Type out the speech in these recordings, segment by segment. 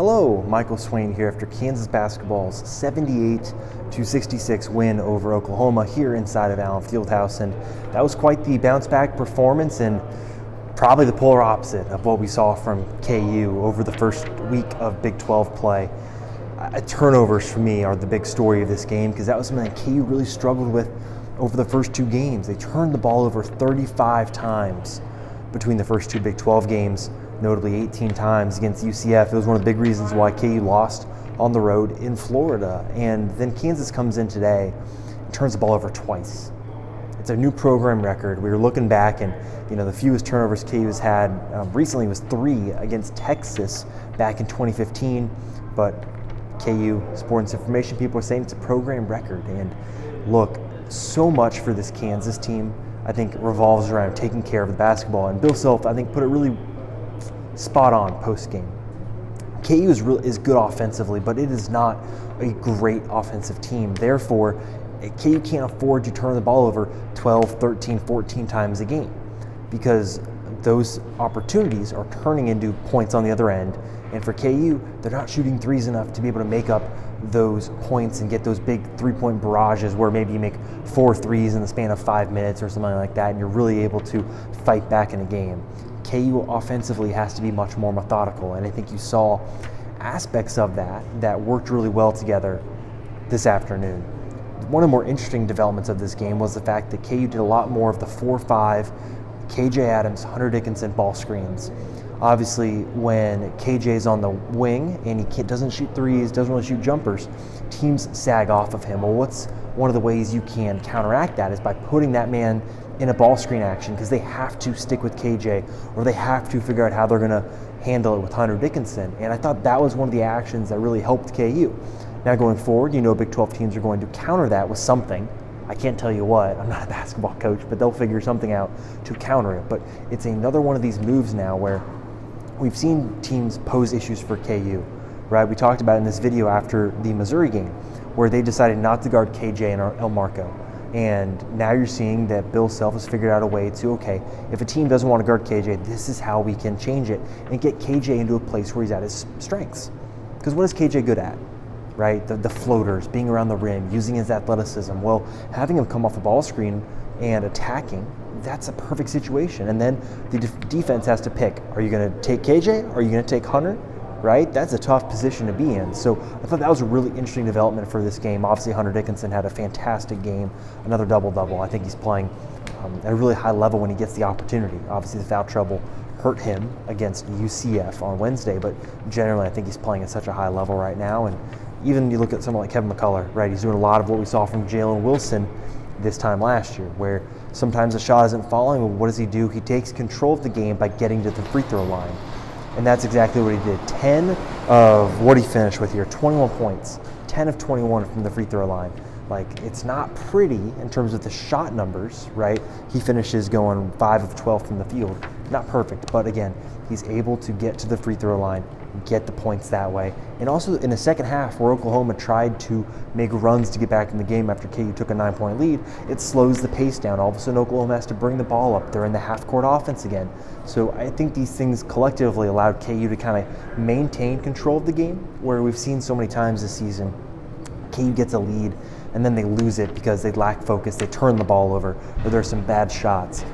Hello, Michael Swain here after Kansas basketball's 78-66 win over Oklahoma here inside of Allen Fieldhouse, and that was quite the bounce back performance and probably the polar opposite of what we saw from KU over the first week of Big 12 play. Turnovers for me are the big story of this game because that was something that KU really struggled with over the first two games. They turned the ball over 35 times between the first two Big 12 games, notably 18 times against UCF. It was one of the big reasons why KU lost on the road in Florida. And then Kansas comes in today and turns the ball over twice. It's a new program record. We were looking back and the fewest turnovers KU has had recently was 3 against Texas back in 2015. But KU Sports Information people are saying it's a program record. And look, so much for this Kansas team I think revolves around taking care of the basketball. And Bill Self, I think, put it really spot on post-game. KU is good offensively, but it is not a great offensive team. Therefore, KU can't afford to turn the ball over 12, 13, 14 times a game because those opportunities are turning into points on the other end. And for KU, they're not shooting threes enough to be able to make up those points and get those big three-point barrages where maybe you make 4 threes in the span of 5 minutes or something like that, and you're really able to fight back in a game. KU offensively has to be much more methodical, and I think you saw aspects of that worked really well together this afternoon. One of the more interesting developments of this game was the fact that KU did a lot more of the 4-5 KJ Adams, Hunter Dickinson ball screens. Obviously, when KJ's on the wing and he doesn't shoot threes, doesn't really shoot jumpers, teams sag off of him. Well, what's one of the ways you can counteract that is by putting that man in a ball screen action because they have to stick with KJ or they have to figure out how they're going to handle it with Hunter Dickinson. And I thought that was one of the actions that really helped KU. Now going forward, Big 12 teams are going to counter that with something. I can't tell you what, I'm not a basketball coach, but they'll figure something out to counter it. But it's another one of these moves now where we've seen teams pose issues for KU, right? We talked about it in this video after the Missouri game where they decided not to guard KJ and El Marco. And now you're seeing that Bill Self has figured out a way to, okay, if a team doesn't want to guard KJ, this is how we can change it and get KJ into a place where he's at his strengths. Because what is KJ good at, right? The floaters, being around the rim, using his athleticism. Well, having him come off the ball screen and attacking, that's a perfect situation. And then the defense has to pick. Are you going to take KJ? Or are you going to take Hunter? Right? That's a tough position to be in. So I thought that was a really interesting development for this game. Obviously, Hunter Dickinson had a fantastic game, another double-double. I think he's playing at a really high level when he gets the opportunity. Obviously, the foul trouble hurt him against UCF on Wednesday, but generally I think he's playing at such a high level right now. And even you look at someone like Kevin McCullough, right? He's doing a lot of what we saw from Jalen Wilson this time last year, where sometimes the shot isn't falling. Well, what does he do? He takes control of the game by getting to the free throw line. And that's exactly what he did. 10 of what he finished with here, 21 points, 10 of 21 from the free throw line. Like, it's not pretty in terms of the shot numbers, right? He finishes going 5 of 12 from the field. Not perfect, but again, he's able to get to the free throw line, get the points that way. And also in the second half where Oklahoma tried to make runs to get back in the game after KU took a 9-point lead, it slows the pace down. All of a sudden Oklahoma has to bring the ball up. They're in the half-court offense again. So I think these things collectively allowed KU to kind of maintain control of the game, where we've seen so many times this season, KU gets a lead and then they lose it because they lack focus, they turn the ball over, or there's some bad shots.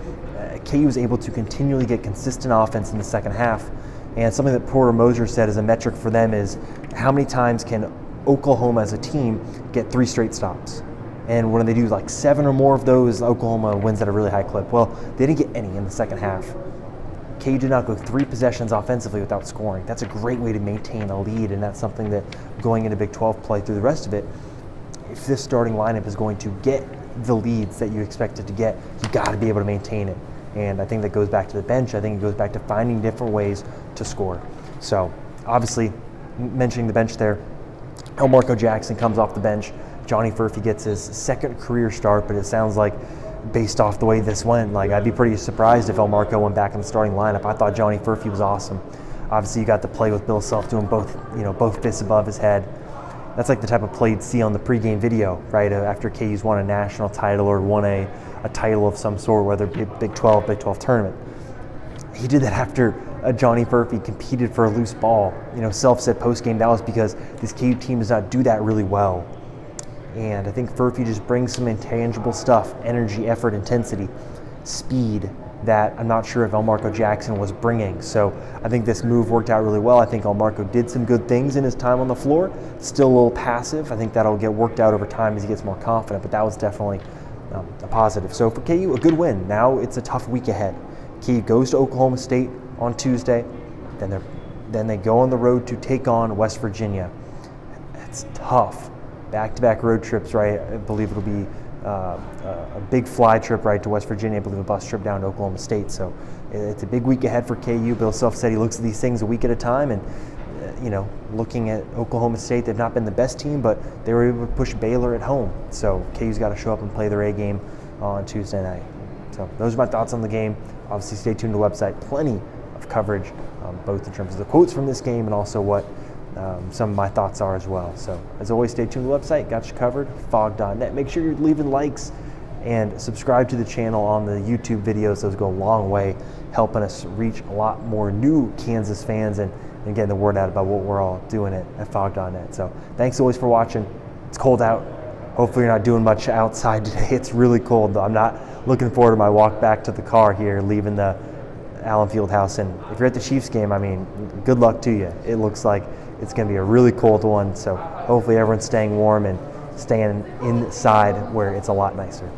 KU was able to continually get consistent offense in the second half. And something that Porter Moser said as a metric for them is how many times can Oklahoma as a team get 3 straight stops? And when they do like 7 or more of those, Oklahoma wins at a really high clip. Well, they didn't get any in the second half. KU did not go 3 possessions offensively without scoring. That's a great way to maintain a lead, and that's something that going into Big 12 play through the rest of it, if this starting lineup is going to get the leads that you expect it to get, you got to be able to maintain it. And I think that goes back to the bench. I think it goes back to finding different ways to score. So obviously, mentioning the bench there, El Marco Jackson comes off the bench. Johnny Furphy gets his second career start, but it sounds like based off the way this went, like I'd be pretty surprised if El Marco went back in the starting lineup. I thought Johnny Furphy was awesome. Obviously, you got to play with Bill Self doing both fists above his head. That's like the type of play you'd see on the pregame video, right? After KU's won a national title or won a title of some sort, whether it be Big 12 tournament. He did that after Johnny Furphy competed for a loose ball. Self said post-game that was because this KU team does not do that really well. And I think Furphy just brings some intangible stuff, energy, effort, intensity, speed, that I'm not sure if Elmarco Jackson was bringing. So I think this move worked out really well. I think Elmarco did some good things in his time on the floor. Still a little passive. I think that'll get worked out over time as he gets more confident, but that was definitely a positive. So for KU, a good win. Now it's a tough week ahead. KU goes to Oklahoma State on Tuesday. Then they go on the road to take on West Virginia. It's tough. Back-to-back road trips, right? I believe it'll be a big fly trip, right, to West Virginia. I believe a bus trip down to Oklahoma State. So it's a big week ahead for KU. Bill Self said he looks at these things a week at a time, and looking at Oklahoma State, they've not been the best team, but they were able to push Baylor at home. So KU's got to show up and play their A game on Tuesday night. So those are my thoughts on the game. Obviously, stay tuned to the website. Plenty of coverage, both in terms of the quotes from this game and also what some of my thoughts are as well. So as always, stay tuned to the website. Got you covered, fog.net. Make sure you're leaving likes and subscribe to the channel on the YouTube videos. Those go a long way, helping us reach a lot more new Kansas fans and getting the word out about what we're all doing at fog.net. So thanks always for watching. It's cold out. Hopefully you're not doing much outside today. It's really cold, though. I'm not looking forward to my walk back to the car here, leaving the Allen Fieldhouse. And if you're at the Chiefs game, good luck to you. It looks like it's going to be a really cold one. So hopefully everyone's staying warm and staying inside where it's a lot nicer.